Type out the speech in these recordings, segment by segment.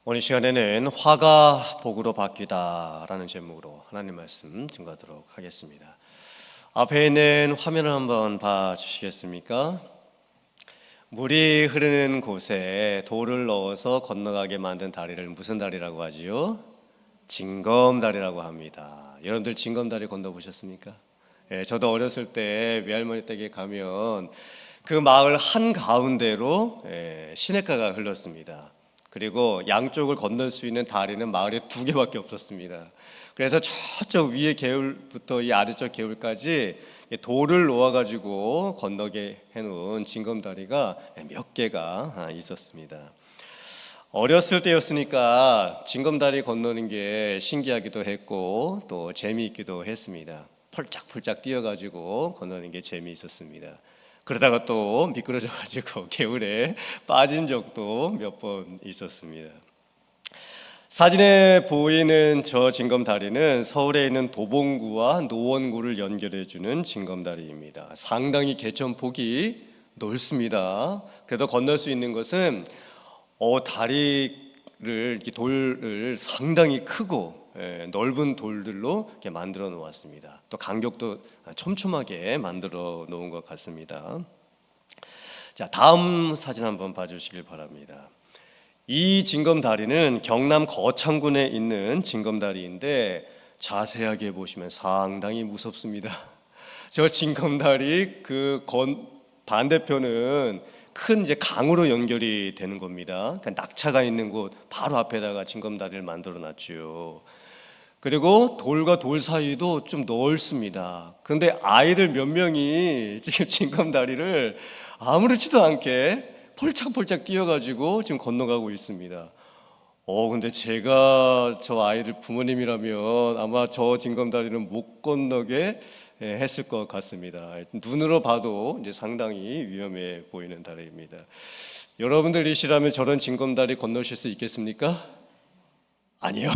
오늘 시간에는 화가 복으로 바뀌다 라는 제목으로 하나님 말씀 증거하도록 하겠습니다. 앞에 있는 화면을 한번 봐주시겠습니까? 물이 흐르는 곳에 돌을 넣어서 건너가게 만든 다리를 무슨 다리라고 하지요? 징검다리라고 합니다. 여러분들 징검다리 건너보셨습니까? 저도 어렸을 때 외할머니 댁에 가면 그 마을 한가운데로 시냇가가 흘렀습니다. 그리고 양쪽을 건널 수 있는 다리는 마을에 2개밖에 없었습니다. 그래서 저쪽 위에 개울부터 이 아래쪽 개울까지 돌을 놓아가지고 건너게 해놓은 징검다리가 몇 개가 있었습니다. 어렸을 때였으니까 징검다리 건너는 게 신기하기도 했고 또 재미있기도 했습니다. 펄짝펄짝 뛰어가지고 건너는 게 재미있었습니다. 그러다가 또 미끄러져가지고 개울에 빠진 적도 몇 번 있었습니다. 사진에 보이는 저 징검다리는 서울에 있는 도봉구와 노원구를 연결해주는 징검다리입니다. 상당히 개천폭이 넓습니다. 그래도 건널 수 있는 것은 다리를 이렇게 돌을 상당히 크고 넓은 돌들로 이렇게 만들어 놓았습니다. 또 간격도 촘촘하게 만들어 놓은 것 같습니다. 자, 다음 사진 한번 봐주시길 바랍니다. 이 징검다리는 경남 거창군에 있는 징검다리인데 자세하게 보시면 상당히 무섭습니다. 저 징검다리 반대편은 큰 이제 강으로 연결이 되는 겁니다. 그러니까 낙차가 있는 곳 바로 앞에다가 징검다리를 만들어 놨죠. 그리고 돌과 돌 사이도 좀 넓습니다. 그런데 아이들 몇 명이 지금 징검다리를 아무렇지도 않게 폴짝폴짝 뛰어가지고 지금 건너가고 있습니다. 근데 제가 저 아이들 부모님이라면 아마 저 징검다리는 못 건너게 했을 것 같습니다. 눈으로 봐도 이제 상당히 위험해 보이는 다리입니다. 여러분들이시라면 저런 징검다리 건너실 수 있겠습니까? 아니요.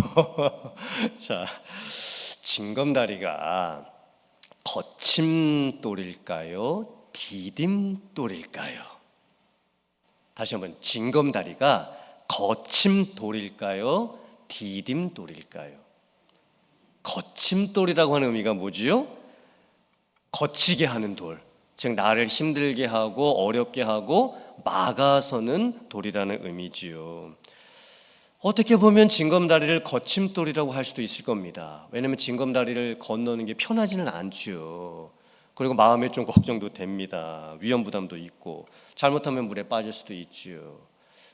자, 징검다리가 거침돌일까요? 디딤돌일까요? 다시 한번, 징검다리가 거침돌일까요? 디딤돌일까요? 거침돌이라고 하는 의미가 뭐지요? 거치게 하는 돌, 즉 나를 힘들게 하고 어렵게 하고 막아서는 돌이라는 의미지요. 어떻게 보면 징검다리를 거침돌이라고 할 수도 있을 겁니다. 왜냐하면 징검다리를 건너는 게 편하지는 않죠. 그리고 마음에 좀 걱정도 됩니다. 위험 부담도 있고 잘못하면 물에 빠질 수도 있죠.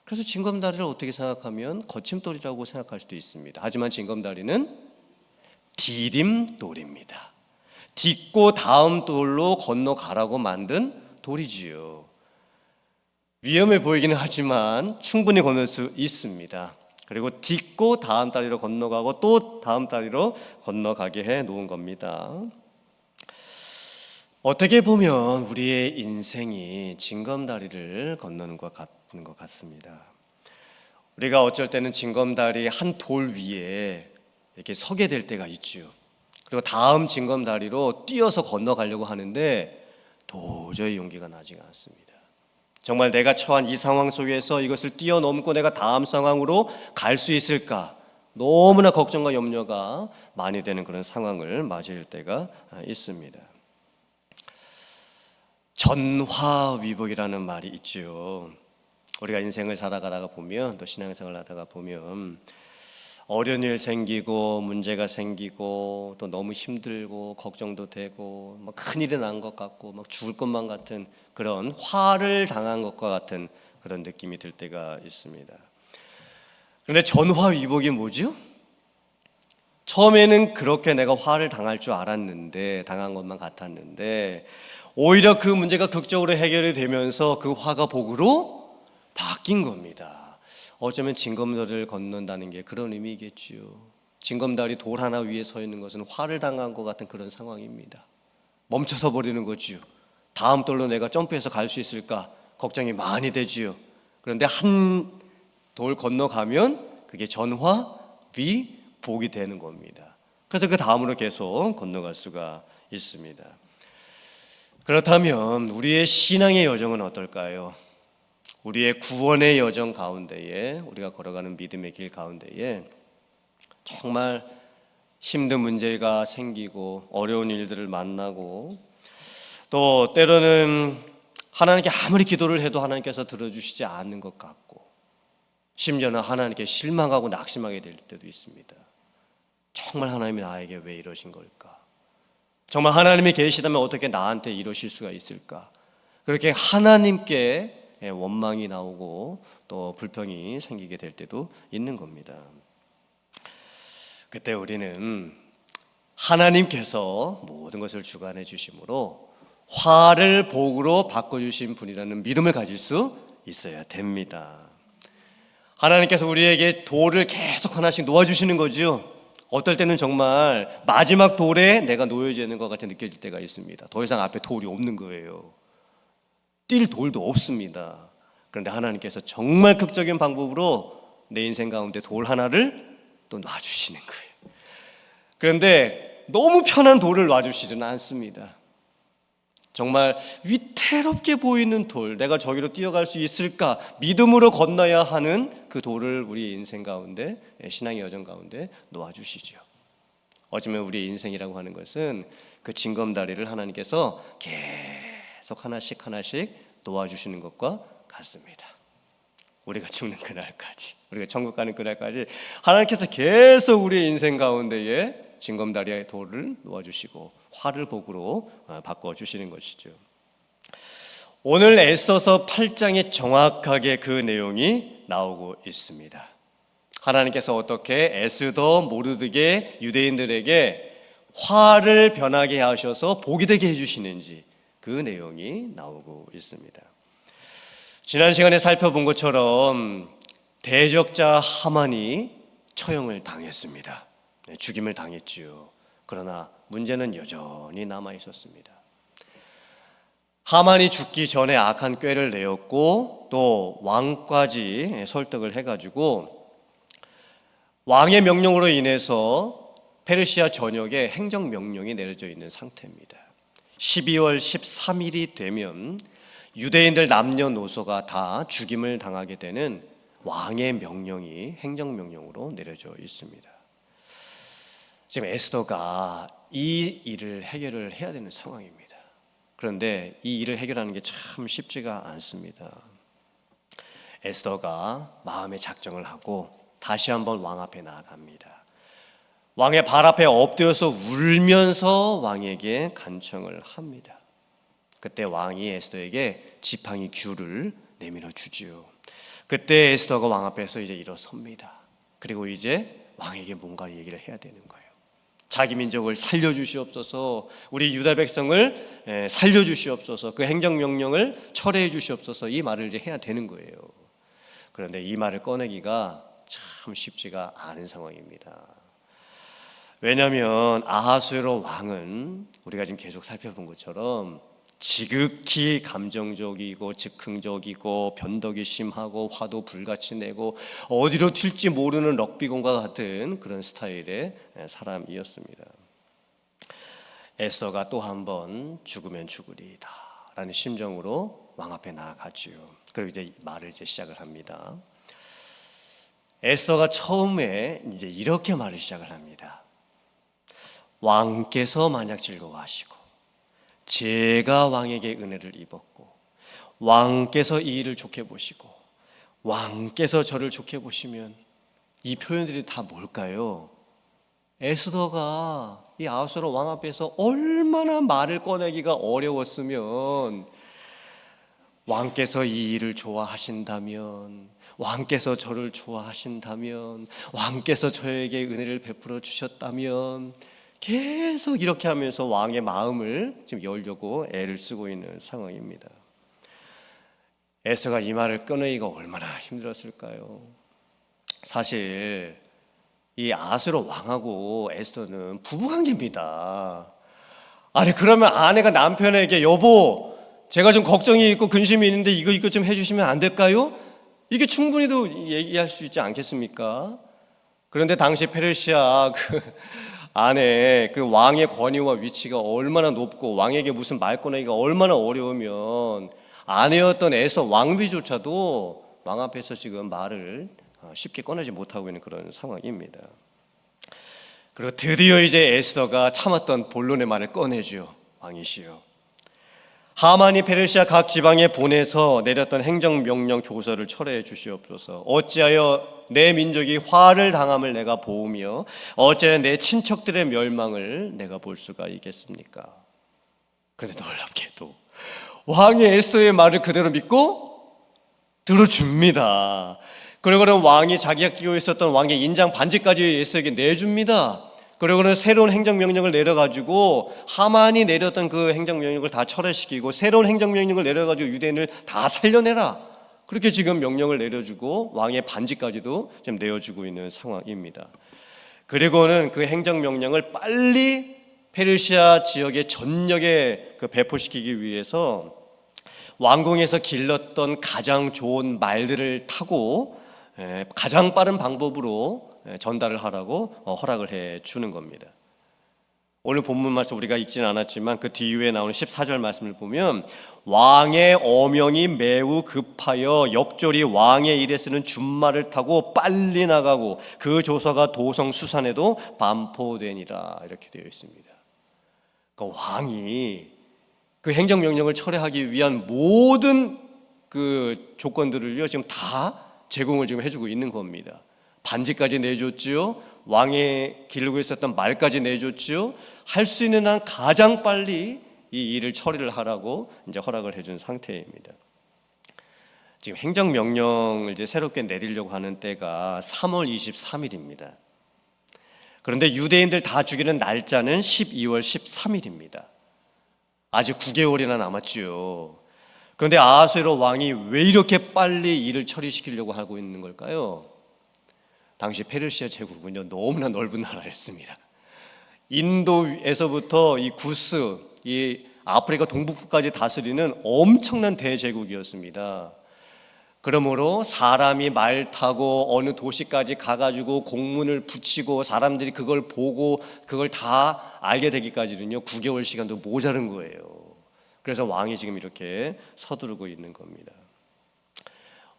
그래서 징검다리를 어떻게 생각하면 거침돌이라고 생각할 수도 있습니다. 하지만 징검다리는 디딤돌입니다. 딛고 다음 돌로 건너가라고 만든 돌이지요. 위험해 보이기는 하지만 충분히 건널 수 있습니다. 그리고 딛고 다음 다리로 건너가고 또 다음 다리로 건너가게 해 놓은 겁니다. 어떻게 보면 우리의 인생이 징검다리를 건너는 것 같은 것 같습니다. 우리가 어쩔 때는 징검다리 한 돌 위에 이렇게 서게 될 때가 있죠. 그리고 다음 징검다리로 뛰어서 건너가려고 하는데 도저히 용기가 나지가 않습니다. 정말 내가 처한 이 상황 속에서 이것을 뛰어넘고 내가 다음 상황으로 갈 수 있을까? 너무나 걱정과 염려가 많이 되는 그런 상황을 맞이할 때가 있습니다. 전화위복이라는 말이 있죠. 우리가 인생을 살아가다가 보면, 또 신앙생활을 하다가 보면 어려운 일 생기고 문제가 생기고 또 너무 힘들고 걱정도 되고 막 큰일이 난 것 같고 막 죽을 것만 같은 그런 화를 당한 것과 같은 그런 느낌이 들 때가 있습니다. 그런데 전화위복이 뭐죠? 처음에는 그렇게 내가 화를 당할 줄 알았는데, 당한 것만 같았는데 오히려 그 문제가 극적으로 해결이 되면서 그 화가 복으로 바뀐 겁니다. 어쩌면 징검다리를 건넌다는 게 그런 의미겠지요. 징검다리 돌 하나 위에 서 있는 것은 화를 당한 것 같은 그런 상황입니다. 멈춰서 버리는 거지요. 다음 돌로 내가 점프해서 갈 수 있을까 걱정이 많이 되지요. 그런데 한 돌 건너가면 그게 전화위복이 되는 겁니다. 그래서 그 다음으로 계속 건너갈 수가 있습니다. 그렇다면 우리의 신앙의 여정은 어떨까요? 우리의 구원의 여정 가운데에, 우리가 걸어가는 믿음의 길 가운데에 정말 힘든 문제가 생기고 어려운 일들을 만나고, 또 때로는 하나님께 아무리 기도를 해도 하나님께서 들어주시지 않는 것 같고, 심지어는 하나님께 실망하고 낙심하게 될 때도 있습니다. 정말 하나님이 나에게 왜 이러신 걸까? 정말 하나님이 계시다면 어떻게 나한테 이러실 수가 있을까? 그렇게 하나님께 원망이 나오고 또 불평이 생기게 될 때도 있는 겁니다. 그때 우리는 하나님께서 모든 것을 주관해 주심으로 화를 복으로 바꿔주신 분이라는 믿음을 가질 수 있어야 됩니다. 하나님께서 우리에게 돌을 계속 하나씩 놓아주시는 거죠. 어떨 때는 정말 마지막 돌에 내가 놓여져 있는 것 같이 느껴질 때가 있습니다. 더 이상 앞에 돌이 없는 거예요. 뛸 돌도 없습니다. 그런데 하나님께서 정말 극적인 방법으로 내 인생 가운데 돌 하나를 또 놔주시는 거예요. 그런데 너무 편한 돌을 놔주시지는 않습니다. 정말 위태롭게 보이는 돌, 내가 저기로 뛰어갈 수 있을까 믿음으로 건너야 하는 그 돌을 우리 인생 가운데, 신앙의 여정 가운데 놓아주시죠. 어쩌면 우리 인생이라고 하는 것은 그 징검다리를 하나님께서 계속 하나씩 놓아주시는 것과 같습니다. 우리가 죽는 그날까지, 우리가 천국 가는 그날까지 하나님께서 계속 우리의 인생 가운데에 징검다리의 돌을 놓아주시고 화를 복으로 바꿔주시는 것이죠. 오늘 에스더서 8장에 정확하게 그 내용이 나오고 있습니다. 하나님께서 어떻게 에스더 모르드게 유대인들에게 화를 변하게 하셔서 복이 되게 해주시는지 그 내용이 나오고 있습니다. 지난 시간에 살펴본 것처럼 대적자 하만이 처형을 당했습니다. 죽임을 당했지요. 그러나 문제는 여전히 남아 있었습니다. 하만이 죽기 전에 악한 꾀를 내었고 또 왕까지 설득을 해가지고 왕의 명령으로 인해서 페르시아 전역에 행정명령이 내려져 있는 상태입니다. 12월 13일이 되면 유대인들 남녀노소가 다 죽임을 당하게 되는 왕의 명령이 행정명령으로 내려져 있습니다. 지금 에스더가 이 일을 해결을 해야 되는 상황입니다. 그런데 이 일을 해결하는 게 참 쉽지가 않습니다. 에스더가 마음의 작정을 하고 다시 한번 왕 앞에 나아갑니다. 왕의 발 앞에 엎드려서 울면서 왕에게 간청을 합니다. 그때 왕이 에스더에게 지팡이 귤을 내밀어 주지요. 그때 에스더가 왕 앞에서 이제 일어섭니다. 그리고 이제 왕에게 뭔가 얘기를 해야 되는 거예요. 자기 민족을 살려주시옵소서, 우리 유다 백성을 살려주시옵소서, 그 행정명령을 철회해 주시옵소서, 이 말을 이제 해야 되는 거예요. 그런데 이 말을 꺼내기가 참 쉽지가 않은 상황입니다. 왜냐하면 아하수에로 왕은 우리가 지금 계속 살펴본 것처럼 지극히 감정적이고 즉흥적이고 변덕이 심하고 화도 불같이 내고 어디로 튈지 모르는 럭비공과 같은 그런 스타일의 사람이었습니다. 에스더가 또 한 번 죽으면 죽으리이다 라는 심정으로 왕 앞에 나아가지요. 그리고 이제 말을 이제 시작을 합니다. 에스더가 처음에 이제 이렇게 말을 시작을 합니다. 왕께서 만약 즐거워하시고 제가 왕에게 은혜를 입었고 왕께서 이 일을 좋게 보시고 왕께서 저를 좋게 보시면, 이 표현들이 다 뭘까요? 에스더가 이 아하수에로 왕 앞에서 얼마나 말을 꺼내기가 어려웠으면 왕께서 이 일을 좋아하신다면, 왕께서 저를 좋아하신다면, 왕께서 저에게 은혜를 베풀어 주셨다면, 계속 이렇게 하면서 왕의 마음을 지금 열려고 애를 쓰고 있는 상황입니다. 에스더가 이 말을 꺼내기가 얼마나 힘들었을까요? 사실 이 아하수에로 왕하고 에스더는 부부관계입니다. 아니 그러면 아내가 남편에게 여보 제가 좀 걱정이 있고 근심이 있는데 이거 좀 해주시면 안 될까요? 이게 충분히도 얘기할 수 있지 않겠습니까? 그런데 당시 페르시아 안에 그 왕의 권위와 위치가 얼마나 높고 왕에게 무슨 말 꺼내기가 얼마나 어려우면 아내였던 에스더 왕비조차도 왕 앞에서 지금 말을 쉽게 꺼내지 못하고 있는 그런 상황입니다. 그리고 드디어 이제 에스더가 참았던 본론의 말을 꺼내죠. 왕이시여, 하만이 페르시아 각 지방에 보내서 내렸던 행정명령 조서를 철회해 주시옵소서. 어찌하여 내 민족이 화를 당함을 내가 보으며 어찌하여 내 친척들의 멸망을 내가 볼 수가 있겠습니까? 그런데 놀랍게도 왕이 에스더의 말을 그대로 믿고 들어줍니다. 그리고는 왕이 자기가 끼고 있었던 왕의 인장 반지까지 에스더에게 내줍니다. 그리고는 새로운 행정명령을 내려가지고 하만이 내렸던 그 행정명령을 다 철회시키고 새로운 행정명령을 내려가지고 유대인을 다 살려내라, 그렇게 지금 명령을 내려주고 왕의 반지까지도 지금 내어주고 있는 상황입니다. 그리고는 그 행정명령을 빨리 페르시아 지역의 전역에 배포시키기 위해서 왕궁에서 길렀던 가장 좋은 말들을 타고 가장 빠른 방법으로 전달을 하라고 허락을 해 주는 겁니다. 오늘 본문 말씀 우리가 읽지는 않았지만 그 뒤에 나오는 14절 말씀을 보면 왕의 어명이 매우 급하여 역졸이 왕의 일에 쓰는 준말을 타고 빨리 나가고 그 조서가 도성 수산에도 반포되니라, 이렇게 되어 있습니다. 그러니까 왕이 그 행정명령을 철회하기 위한 모든 그 조건들을요 지금 다 제공을 지금 해주고 있는 겁니다. 반지까지 내줬지요. 왕의 기르고 있었던 말까지 내줬지요. 할 수 있는 한 가장 빨리 이 일을 처리를 하라고 이제 허락을 해준 상태입니다. 지금 행정명령을 이제 새롭게 내리려고 하는 때가 3월 23일입니다. 그런데 유대인들 다 죽이는 날짜는 12월 13일입니다. 아직 9개월이나 남았지요. 그런데 아하수에로 왕이 왜 이렇게 빨리 일을 처리시키려고 하고 있는 걸까요? 당시 페르시아 제국은요 너무나 넓은 나라였습니다. 인도에서부터 이 구스, 이 아프리카 동북부까지 다스리는 엄청난 대제국이었습니다. 그러므로 사람이 말 타고 어느 도시까지 가가지고 공문을 붙이고 사람들이 그걸 보고 그걸 다 알게 되기까지는요 9개월 시간도 모자른 거예요. 그래서 왕이 지금 이렇게 서두르고 있는 겁니다.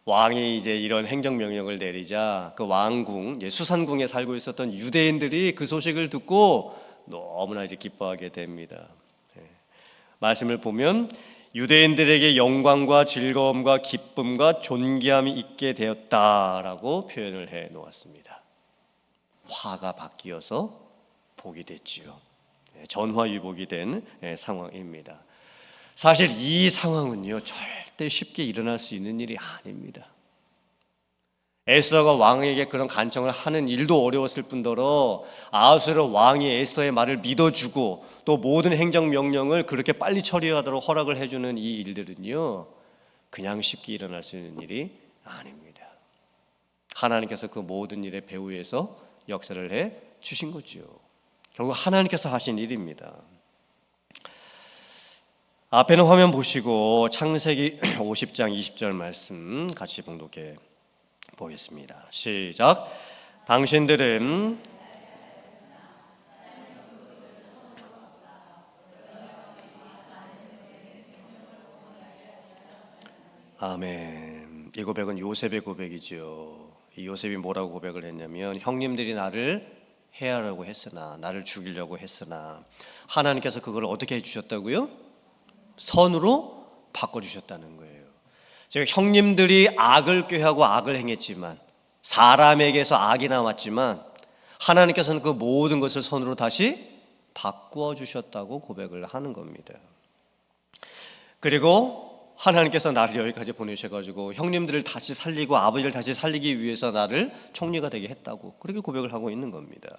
왕이 이제 이런 행정명령을 내리자 그 왕궁, 수산궁에 살고 있었던 유대인들이 그 소식을 듣고 너무나 이제 기뻐하게 됩니다. 말씀을 보면 유대인들에게 영광과 즐거움과 기쁨과 존귀함이 있게 되었다라고 표현을 해 놓았습니다. 화가 바뀌어서 복이 됐지요. 전화위복이 된 상황입니다. 사실 이 상황은요 절대 쉽게 일어날 수 있는 일이 아닙니다. 에스더가 왕에게 그런 간청을 하는 일도 어려웠을 뿐더러 아하수에로 왕이 에스더의 말을 믿어주고 또 모든 행정명령을 그렇게 빨리 처리하도록 허락을 해주는 이 일들은요 그냥 쉽게 일어날 수 있는 일이 아닙니다. 하나님께서 그 모든 일의 배후에서 역사를 해 주신 거죠. 결국 하나님께서 하신 일입니다. 앞에는 화면 보시고 창세기 50장 20절 말씀 같이 봉독해 보겠습니다. 시작. 당신들은 아멘. 이 고백은 요셉의 고백이죠. 이 요셉이 뭐라고 고백을 했냐면 형님들이 나를 해하려고 했으나 나를 죽이려고 했으나 하나님께서 그걸 어떻게 해주셨다고요? 선으로 바꿔주셨다는 거예요. 즉 형님들이 악을 꾀하고 악을 행했지만 사람에게서 악이 나왔지만 하나님께서는 그 모든 것을 선으로 다시 바꾸어 주셨다고 고백을 하는 겁니다. 그리고 하나님께서 나를 여기까지 보내셔가지고 형님들을 다시 살리고 아버지를 다시 살리기 위해서 나를 총리가 되게 했다고 그렇게 고백을 하고 있는 겁니다.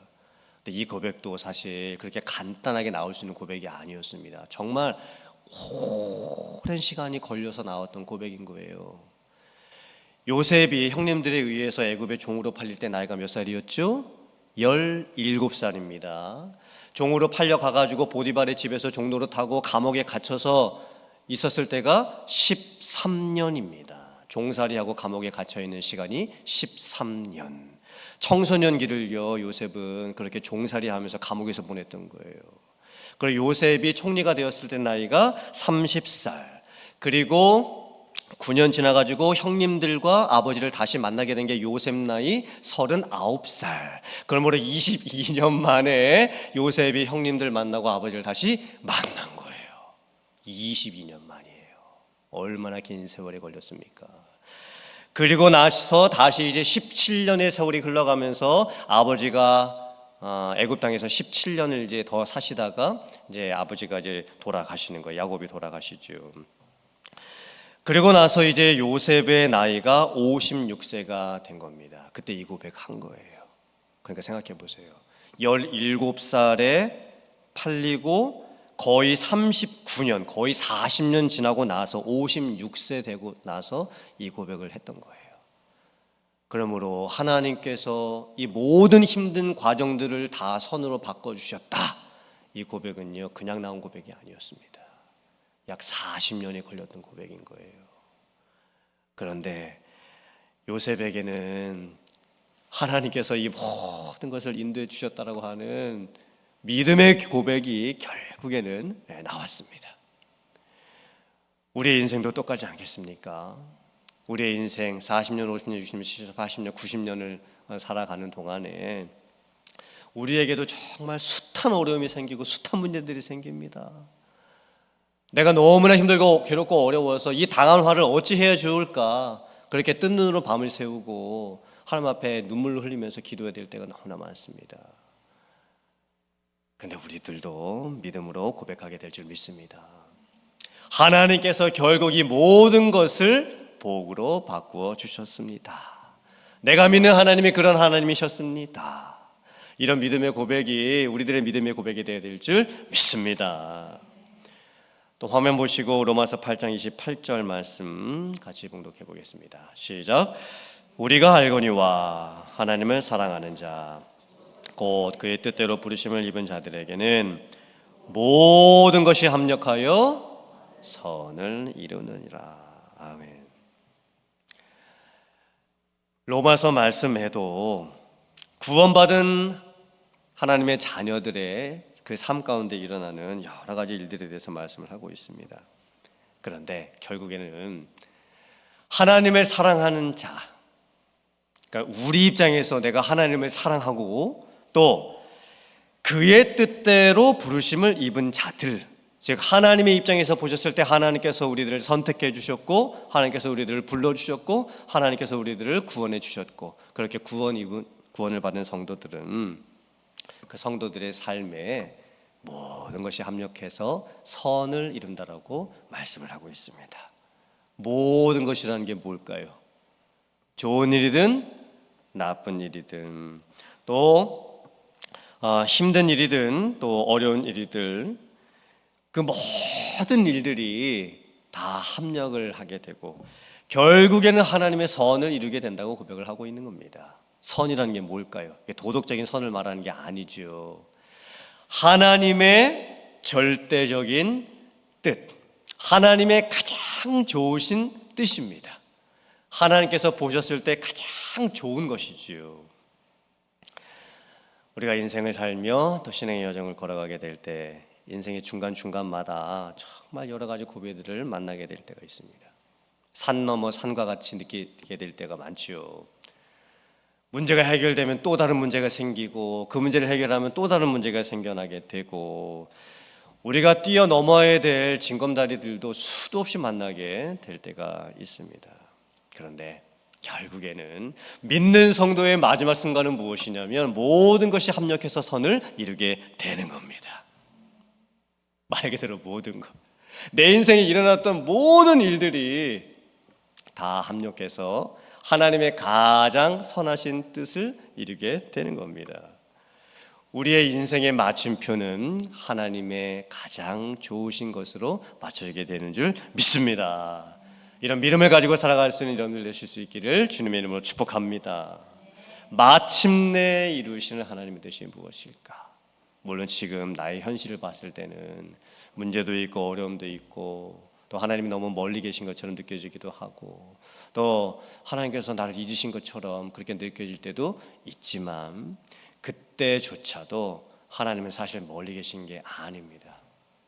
근데 이 고백도 사실 그렇게 간단하게 나올 수 있는 고백이 아니었습니다. 정말 오랜 시간이 걸려서 나왔던 고백인 거예요. 요셉이 형님들에 의해서 애굽의 종으로 팔릴 때 나이가 몇 살이었죠? 17살입니다. 종으로 팔려가가지고 보디발의 집에서 종노릇하고 감옥에 갇혀서 있었을 때가 13년입니다. 종살이하고 감옥에 갇혀있는 시간이 13년. 청소년기를요 요셉은 그렇게 종살이하면서 감옥에서 보냈던 거예요. 그리고 요셉이 총리가 되었을 때 나이가 30살. 그리고 9년 지나가지고 형님들과 아버지를 다시 만나게 된 게 요셉 나이 39살. 그러므로 22년 만에 요셉이 형님들 만나고 아버지를 다시 만난 거예요. 22년 만이에요. 얼마나 긴 세월이 걸렸습니까? 그리고 나서 다시 이제 17년의 세월이 흘러가면서 아버지가 애굽 땅에서 17년을 이제 더 사시다가 이제 아버지가 이제 돌아가시는 거예요. 야곱이 돌아가시죠. 그리고 나서 이제 요셉의 나이가 56세가 된 겁니다. 그때 이 고백한 거예요. 그러니까 생각해 보세요. 17살에 팔리고 거의 39년, 거의 40년 지나고 나서 56세 되고 나서 이 고백을 했던 거예요. 그러므로 하나님께서 이 모든 힘든 과정들을 다 선으로 바꿔주셨다. 이 고백은요, 그냥 나온 고백이 아니었습니다. 약 40년이 걸렸던 고백인 거예요. 그런데 요셉에게는 하나님께서 이 모든 것을 인도해 주셨다라고 하는 믿음의 고백이 결국에는 나왔습니다. 우리의 인생도 똑같지 않겠습니까? 우리의 인생 40년, 50년, 60년, 70년, 80년, 90년을 살아가는 동안에 우리에게도 정말 숱한 어려움이 생기고 숱한 문제들이 생깁니다. 내가 너무나 힘들고 괴롭고 어려워서 이 당한 화를 어찌 해야 좋을까, 그렇게 뜬 눈으로 밤을 새우고 하나님 앞에 눈물을 흘리면서 기도해야 될 때가 너무나 많습니다. 그런데 우리들도 믿음으로 고백하게 될 줄 믿습니다. 하나님께서 결국 이 모든 것을 복으로 바꾸어 주셨습니다. 내가 믿는 하나님이 그런 하나님이셨습니다. 이런 믿음의 고백이 우리들의 믿음의 고백이 되어야 될 줄 믿습니다. 또 화면 보시고 로마서 8장 28절 말씀 같이 봉독해 보겠습니다. 시작. 우리가 알거니와 하나님을 사랑하는 자 곧 그의 뜻대로 부르심을 입은 자들에게는 모든 것이 합력하여 선을 이루느니라. 아멘. 로마서 말씀에도 구원받은 하나님의 자녀들의 그 삶 가운데 일어나는 여러 가지 일들에 대해서 말씀을 하고 있습니다. 그런데 결국에는 하나님을 사랑하는 자, 그러니까 우리 입장에서 내가 하나님을 사랑하고 또 그의 뜻대로 부르심을 입은 자들, 즉 하나님의 입장에서 보셨을 때 하나님께서 우리들을 선택해 주셨고 하나님께서 우리들을 불러주셨고 하나님께서 우리들을 구원해 주셨고 그렇게 구원을 받은 성도들은 그 성도들의 삶에 모든 것이 합력해서 선을 이룬다라고 말씀을 하고 있습니다. 모든 것이라는 게 뭘까요? 좋은 일이든 나쁜 일이든 또 힘든 일이든 또 어려운 일이든 그 모든 일들이 다 합력을 하게 되고 결국에는 하나님의 선을 이루게 된다고 고백을 하고 있는 겁니다. 선이라는 게 뭘까요? 도덕적인 선을 말하는 게 아니죠. 하나님의 절대적인 뜻, 하나님의 가장 좋으신 뜻입니다. 하나님께서 보셨을 때 가장 좋은 것이지요. 우리가 인생을 살며 또 신앙의 여정을 걸어가게 될 때 인생의 중간중간마다 정말 여러 가지 고비들을 만나게 될 때가 있습니다. 산 넘어 산과 같이 느끼게 될 때가 많지요. 문제가 해결되면 또 다른 문제가 생기고 그 문제를 해결하면 또 다른 문제가 생겨나게 되고 우리가 뛰어넘어야 될 징검다리들도 수도 없이 만나게 될 때가 있습니다. 그런데 결국에는 믿는 성도의 마지막 순간은 무엇이냐면 모든 것이 합력해서 선을 이루게 되는 겁니다. 말 그대로 모든 것, 내 인생에 일어났던 모든 일들이 다 합력해서 하나님의 가장 선하신 뜻을 이루게 되는 겁니다. 우리의 인생의 마침표는 하나님의 가장 좋으신 것으로 맞춰지게 되는 줄 믿습니다. 이런 믿음을 가지고 살아갈 수 있는 여러분들 되실 수 있기를 주님의 이름으로 축복합니다. 마침내 이루시는 하나님의 뜻이 무엇일까? 물론 지금 나의 현실을 봤을 때는 문제도 있고 어려움도 있고 또 하나님이 너무 멀리 계신 것처럼 느껴지기도 하고 또 하나님께서 나를 잊으신 것처럼 그렇게 느껴질 때도 있지만 그때조차도 하나님은 사실 멀리 계신 게 아닙니다.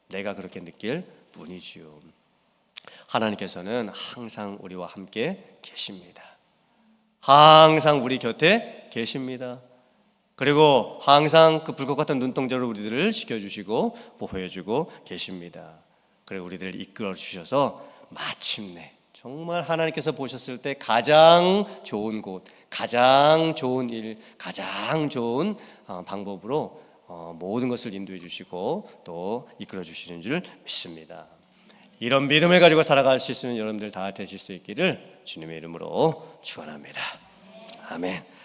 내가 그렇게 느낄 뿐이지요. 하나님께서는 항상 우리와 함께 계십니다. 항상 우리 곁에 계십니다. 그리고 항상 그 불꽃 같은 눈동자로 우리들을 지켜주시고 보호해주고 계십니다. 그리고 우리들을 이끌어 주셔서 마침내 정말 하나님께서 보셨을 때 가장 좋은 곳, 가장 좋은 일, 가장 좋은 방법으로 모든 것을 인도해 주시고 또 이끌어 주시는 줄 믿습니다. 이런 믿음을 가지고 살아갈 수 있는 여러분들 다 되실 수 있기를 주님의 이름으로 축원합니다. 아멘.